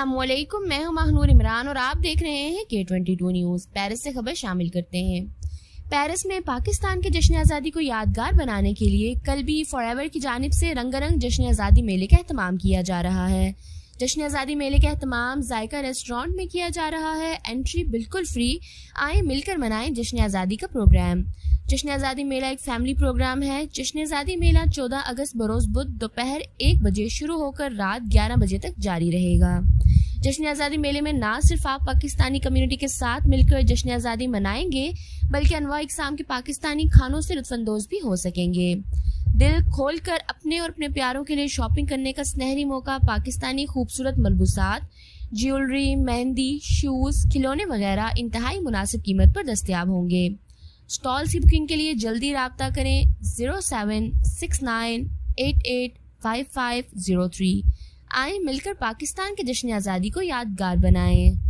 अस्सलामुअलैकुम, मैं हूं महनूर इमरान और आप देख रहे हैं K22 न्यूज़। पेरिस से खबर शामिल करते हैं। पेरिस में पाकिस्तान के जश्न आज़ादी को यादगार बनाने के लिए कल भी फॉरएवर की जानिब से रंगारंग जश्न आज़ादी मेले का एहतमाम किया जा रहा है। जश्न आज़ादी मेले का एहतमाम जायका रेस्टोरेंट में किया जा रहा है। एंट्री बिल्कुल फ्री। आए मिलकर मनाएं जश्न आज़ादी का प्रोग्राम। जश्न आज़ादी मेला एक फैमिली प्रोग्राम है। जश्न आज़ादी मेला 14 अगस्त बरोज बुध दोपहर 1 बजे शुरू होकर रात 11 बजे तक जारी रहेगा। जश्न आज़ादी मेले में ना सिर्फ आप पाकिस्तानी कम्युनिटी के साथ मिलकर जश्न आज़ादी मनाएंगे, बल्कि अनवा इकसाम के पाकिस्तानी खानों से लुत्फानंदोज भी हो सकेंगे। दिल खोलकर अपने और अपने प्यारों के लिए शॉपिंग करने का सुनहरी मौका पाकिस्तानी खूबसूरत मलबूसात, ज्वेलरी, मेहंदी, शूज़, खिलौने वगैरह इंतहाई मुनासिब कीमत पर दस्तयाब होंगे। स्टॉल की बुकिंग के लिए जल्दी राब्ता करें 0769885503। आए मिलकर पाकिस्तान के जश्न आज़ादी को यादगार बनाएं।